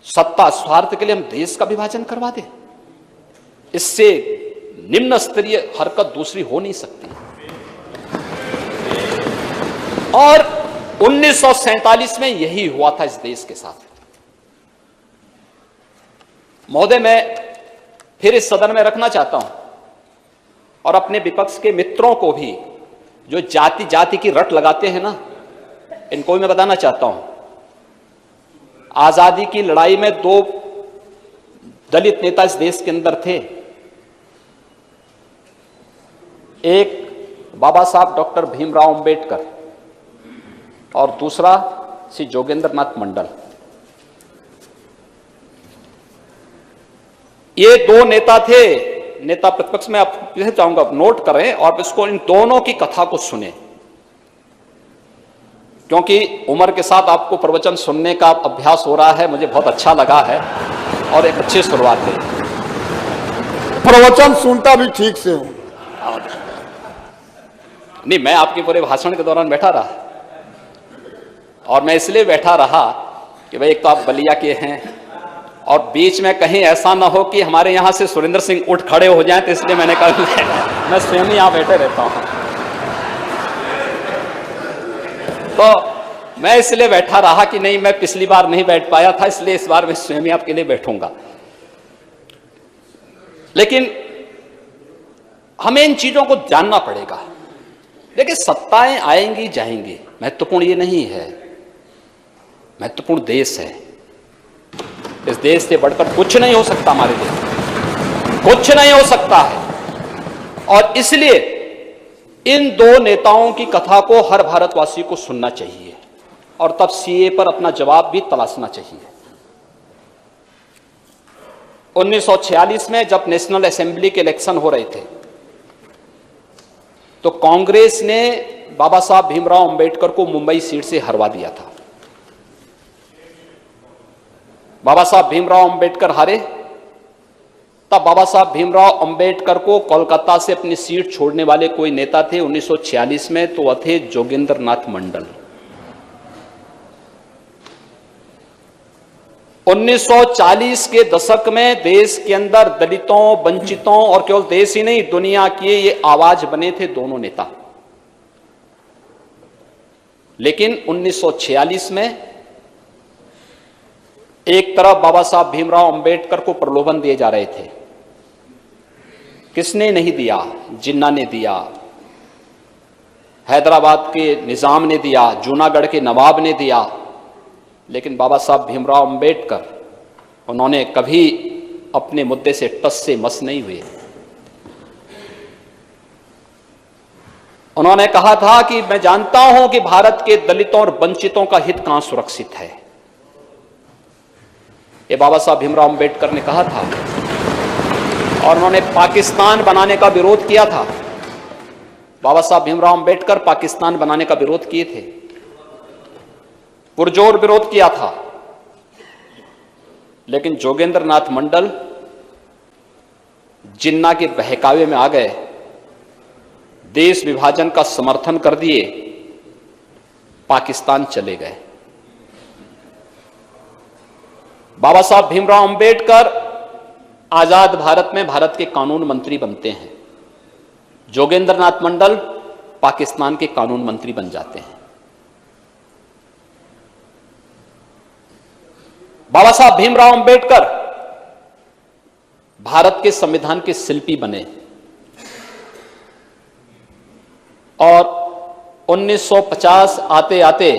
सत्ता स्वार्थ के लिए हम देश का विभाजन करवा दें? इससे निम्न स्तरीय हरकत दूसरी हो नहीं सकती। और 1947 में यही हुआ था इस देश के साथ। महोदय, मैं फिर इस सदन में रखना चाहता हूं और अपने विपक्ष के मित्रों को भी, जो जाति जाति की रट लगाते हैं ना, इनको भी मैं बताना चाहता हूं, आजादी की लड़ाई में 2 दलित नेता इस देश के अंदर थे। एक बाबा साहब डॉक्टर भीमराव अंबेडकर और दूसरा श्री जोगेंद्र नाथ मंडल। ये 2 नेता थे, नेता प्रतिपक्ष में आप चाहूंगा नोट करें और इसको, इन दोनों की कथा को सुने, क्योंकि उम्र के साथ आपको प्रवचन सुनने का अभ्यास हो रहा है। मुझे बहुत अच्छा लगा है और एक अच्छी शुरुआत है। प्रवचन सुनता भी ठीक से हूं। नहीं, मैं आपके पूरे भाषण के दौरान बैठा रहा, और मैं इसलिए बैठा रहा कि भाई एक तो आप बलिया के हैं और बीच में कहीं ऐसा ना हो कि हमारे यहां से सुरेंद्र सिंह उठ खड़े हो जाएं, तो इसलिए मैंने कहा मैं स्वयं ही यहां बैठे रहता हूं। तो मैं इसलिए बैठा रहा कि नहीं, मैं पिछली बार नहीं बैठ पाया था, इसलिए इस बार मैं स्वयं ही आपके लिए बैठूंगा। लेकिन हमें इन चीजों को जानना पड़ेगा। देखिए, सत्ताएं आएंगी जाएंगी, महत्वपूर्ण ये नहीं है, महत्वपूर्ण देश है। इस देश से बढ़कर कुछ नहीं हो सकता, हमारे देश कुछ नहीं हो सकता है। और इसलिए इन 2 नेताओं की कथा को हर भारतवासी को सुनना चाहिए और तब सीए पर अपना जवाब भी तलाशना चाहिए। 1946 में जब नेशनल असेंबली के इलेक्शन हो रहे थे, तो कांग्रेस ने बाबा साहब भीमराव अंबेडकर को मुंबई सीट से हरवा दिया था। बाबा साहब भीमराव अंबेडकर हारे, तब बाबा साहब भीमराव अंबेडकर को कोलकाता से अपनी सीट छोड़ने वाले कोई नेता थे 1946 में, तो वह थे जोगेंद्र नाथ मंडल। 1940 के दशक में देश के अंदर दलितों, वंचितों और केवल देश ही नहीं, दुनिया के ये आवाज बने थे दोनों नेता। लेकिन 1946 में एक तरफ बाबा साहब भीमराव अंबेडकर को प्रलोभन दिए जा रहे थे। किसने नहीं दिया? जिन्ना ने दिया, हैदराबाद के निजाम ने दिया, जूनागढ़ के नवाब ने दिया। लेकिन बाबा साहब भीमराव अंबेडकर, उन्होंने कभी अपने मुद्दे से टस से मस नहीं हुए। उन्होंने कहा था कि मैं जानता हूं कि भारत के दलितों और वंचितों का हित कहां सुरक्षित है। ये बाबा साहब भीमराव अंबेडकर ने कहा था, और उन्होंने पाकिस्तान बनाने का विरोध किया था। बाबा साहब भीमराव अंबेडकर पाकिस्तान बनाने का विरोध किए थे, पुरजोर विरोध किया था। लेकिन जोगेंद्र नाथ मंडल जिन्ना के बहकावे में आ गए, देश विभाजन का समर्थन कर दिए, पाकिस्तान चले गए। बाबा साहब भीमराव अंबेडकर आजाद भारत में भारत के कानून मंत्री बनते हैं। जोगेंद्र नाथ मंडल पाकिस्तान के कानून मंत्री बन जाते हैं। बाबा साहब भीमराव अंबेडकर भारत के संविधान के शिल्पी बने और 1950 आते आते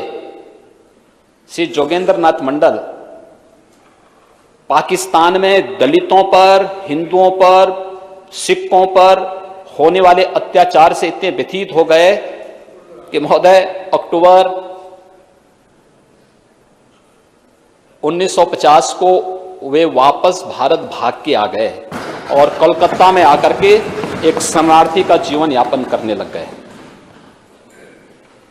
श्री जोगेंद्र नाथ मंडल पाकिस्तान में दलितों पर, हिंदुओं पर, सिखों पर होने वाले अत्याचार से इतने व्यथित हो गए कि महोदय अक्टूबर 1950 को वे वापस भारत भाग के आ गए और कलकत्ता में आकर के एक शरणार्थी का जीवन यापन करने लग गए।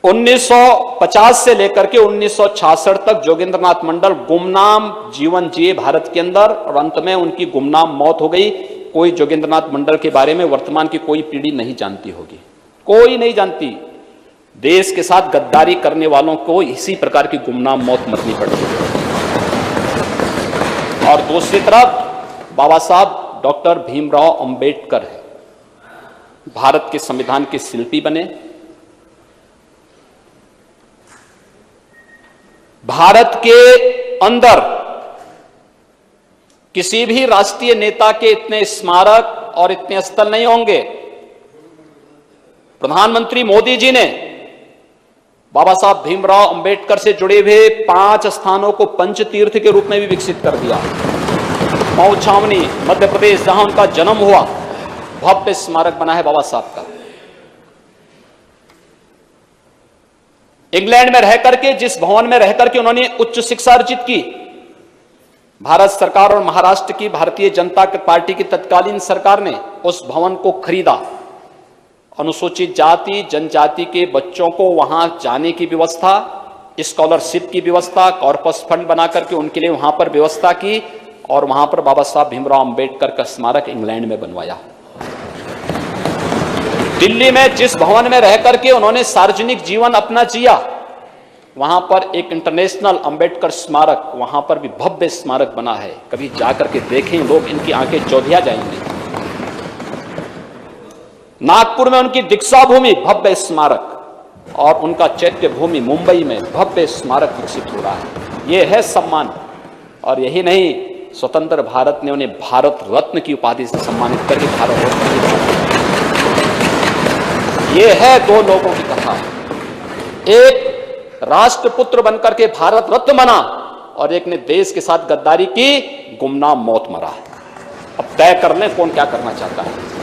1950 से लेकर के 1966 तक जोगेंद्र नाथ मंडल गुमनाम जीवन जिए भारत के अंदर और अंत में उनकी गुमनाम मौत हो गई। कोई जोगेंद्र नाथ मंडल के बारे में वर्तमान की कोई पीढ़ी नहीं जानती होगी, कोई नहीं जानती। देश के साथ गद्दारी करने वालों को इसी प्रकार की गुमनाम मौत मरनी पड़ती है। और दूसरी तरफ बाबा साहब डॉक्टर भीमराव अंबेडकर है, भारत के संविधान के शिल्पी बने। भारत के अंदर किसी भी राष्ट्रीय नेता के इतने स्मारक और इतने स्थल नहीं होंगे। प्रधानमंत्री मोदी जी ने बाबा साहब भीमराव अंबेडकर से जुड़े हुए 5 स्थानों को पंच तीर्थ के रूप में भी विकसित कर दिया। मऊ छावनी मध्य प्रदेश, जहां उनका जन्म हुआ, भव्य स्मारक बना है बाबा साहब का। इंग्लैंड में रहकर के, जिस भवन में रहकर के उन्होंने उच्च शिक्षा अर्जित की, भारत सरकार और महाराष्ट्र की भारतीय जनता पार्टी की तत्कालीन सरकार ने उस भवन को खरीदा। अनुसूचित जाति जनजाति के बच्चों को वहां जाने की व्यवस्था, स्कॉलरशिप की व्यवस्था, कॉर्पस फंड बना करके उनके लिए वहां पर व्यवस्था की और वहां पर बाबा साहब भीमराव अंबेडकर का स्मारक इंग्लैंड में बनवाया। दिल्ली में जिस भवन में रह करके उन्होंने सार्वजनिक जीवन अपना जिया, वहां पर एक इंटरनेशनल अंबेडकर स्मारक, वहां पर भी भव्य स्मारक बना है। कभी जाकर के देखें लोग, इनकी आंखें चौधिया जाएंगी। नागपुर में उनकी दीक्षा भूमि भव्य स्मारक और उनका चैत्य भूमि मुंबई में भव्य स्मारक विकसित हो रहा है। यह है सम्मान। और यही नहीं, स्वतंत्र भारत ने उन्हें भारत रत्न की उपाधि से सम्मानित करके भारत रत्न। यह है दो लोगों की कथा। एक राष्ट्रपुत्र बनकर के भारत रत्न बना और एक ने देश के साथ गद्दारी की, गुमनाम मौत मरा। अब तय कर लें कौन क्या करना चाहता है।